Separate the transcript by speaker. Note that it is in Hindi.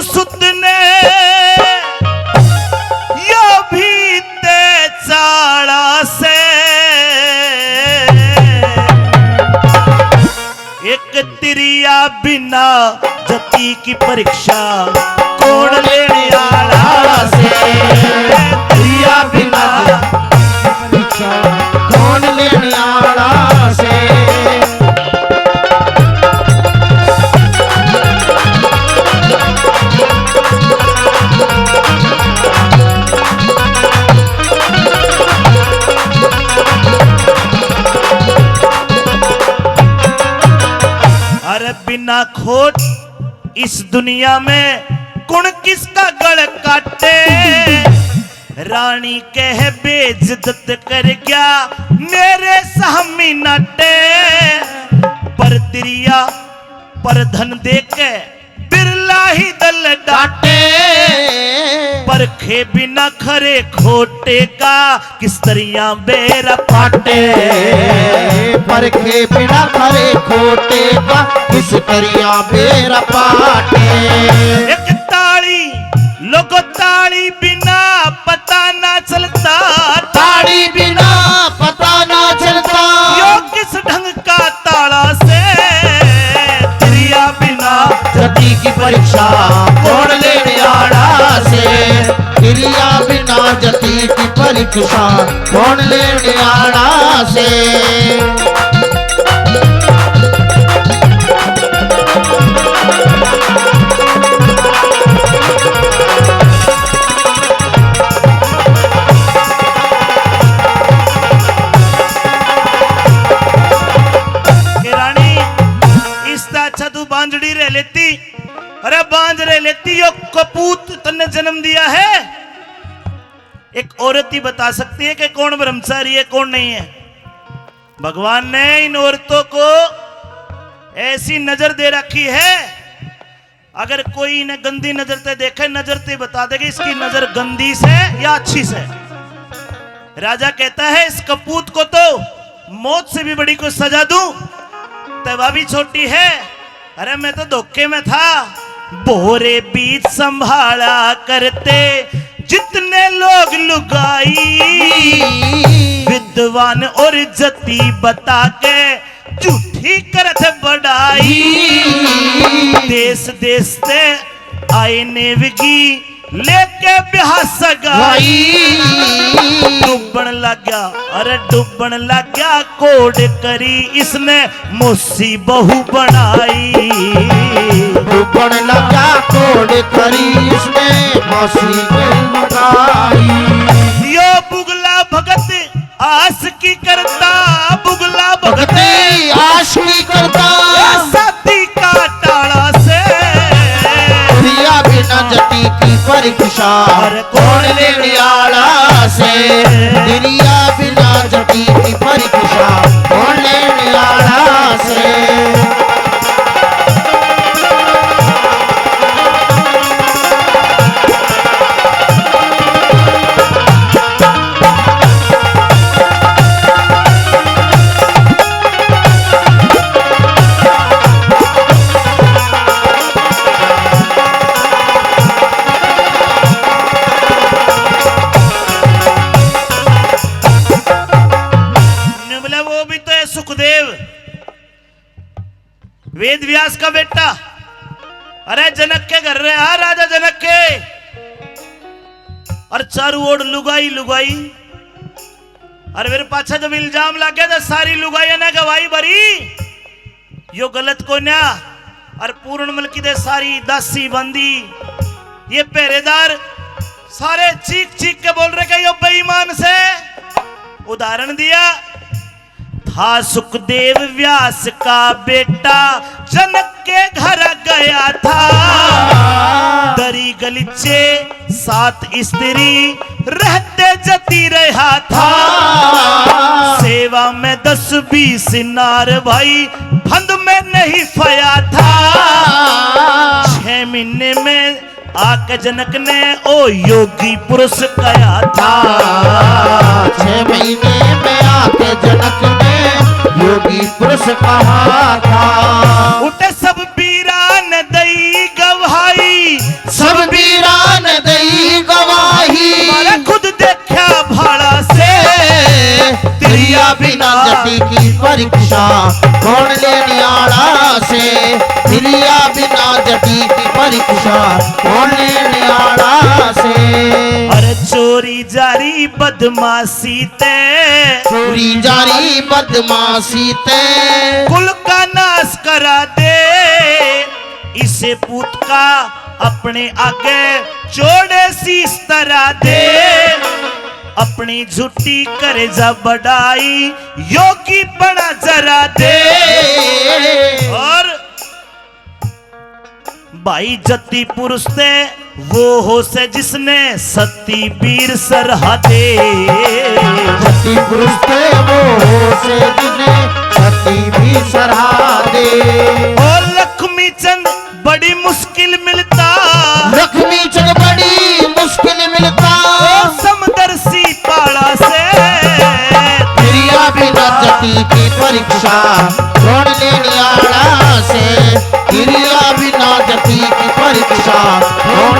Speaker 1: सुत ने यो भी ते चाड़ा से एक तिरिया बिना जति की परीक्षा कौन लेने आला से तिरिया बिना
Speaker 2: परीक्षा कौन लेने आला से
Speaker 1: बिना खोट इस दुनिया में कौन किसका गड़ काटे रानी कह बेइज्जत कर गया मेरे सामी नाटे पर तिरिया पर धन दे के बिरला ही दल डाटे परखे बिना खरे खोटे का किस तरिया बेरा पाटे
Speaker 2: परखे बिना खरे खोटे का किस तरिया बेरा पाटे
Speaker 1: एक ताड़ी लोगो ताड़ी बिना पता ना चलता
Speaker 2: ताड़ी बिना पता ना चलता
Speaker 1: यो किस ढंग का ताड़ा से तिरिया बिना
Speaker 2: जति की परीक्षा कौन लेने आड़ा से तिरिया बिना जति की परीक्षा कौन लेने आड़ा से
Speaker 1: बांझड़ी रह लेती अरे बांझ रह लेती यो कपूत तन्ने जन्म दिया है एक औरत ही बता सकती है कि कौन ब्रह्मचारी है कौन नहीं है भगवान ने इन औरतों को ऐसी नजर दे रखी है अगर कोई इन्हें गंदी नजर से देखे नजर से बता देगी इसकी नजर गंदी से या अच्छी से राजा कहता है इस कपूत को तो मौत से भी बड़ी को सजा दूं तवा भी छोटी है अरे मैं तो धोखे में था बोरे बीच संभाला करते जितने लोग लुगाई विद्वान और जति बता के झूठी करत बढ़ाई देश देश से आए नेवगी लेके ब्याह सगाई डूबन लग गया अरे डूबन लग गया कोड करी इसने मुसी बहू बनाई
Speaker 2: डूबन लगा कोड करी इसने मुसी बहू बनाई
Speaker 1: यो बुगला भगत आस की करता बुगला भगत
Speaker 2: आस की करता
Speaker 1: साथी का टाड़ा से
Speaker 2: तिरिया बिना जति की परीक्षा कौन लेने आड़ा से तिरिया बिना जति की परीक्षा कौन लेने आड़ा से
Speaker 1: वेद व्यास का बेटा अरे जनक के घर रहे हा राजा जनक के और चारू ओर लुगाई लुगाई और मेरे पाछा जब इल्जाम लग गया तो सारी लुगाई ने गवाही भरी यो गलत को ना और पूर्ण मलकी दे सारी दासी बंदी ये पहरेदार सारे चीख चीख के बोल रहे कि यो बेईमान से उदाहरण दिया था सुखदेव व्यास का बेटा जनक के घर गया था दरी गलीचे सात स्त्री रहते जती रहा था सेवा में 10-20 नार भाई फंद में नहीं फया था 6 महीने में आके जनक ने ओ योगी पुरुष कया था
Speaker 2: 6 महीने में आके जनक ने योगी पुरुष कहा था
Speaker 1: उठे सब बीरान दई गवाही
Speaker 2: परीक्षा कौन लेने आला से हिरिया बिना जटी की परीक्षा कौन लेने आला से
Speaker 1: अरे चोरी जारी बदमाशी ते
Speaker 2: चोरी जारी बदमाशी ते
Speaker 1: कुल का नाश करा दे इसे पूत का अपने आगे चोड़े शीश तरा दे अपनी झूठी करे जा बढ़ाई योगी बड़ा जरा दे और भाई जति पुरुष से वो हो से जिसने सती वीर सरहदे
Speaker 2: जति पुरुष थे वो से जिसने सती भी सराहा दे
Speaker 1: और लक्ष्मी चंद बड़ी मुश्किल मिलता
Speaker 2: लक्ष्मी चंद बड़ी मुश्किल मिलता
Speaker 1: समदर्शी पाड़ा से
Speaker 2: हिरिया बिना जटी की परीक्षा कौन लेने आला से हिरिया बिना जटी की परीक्षा कौन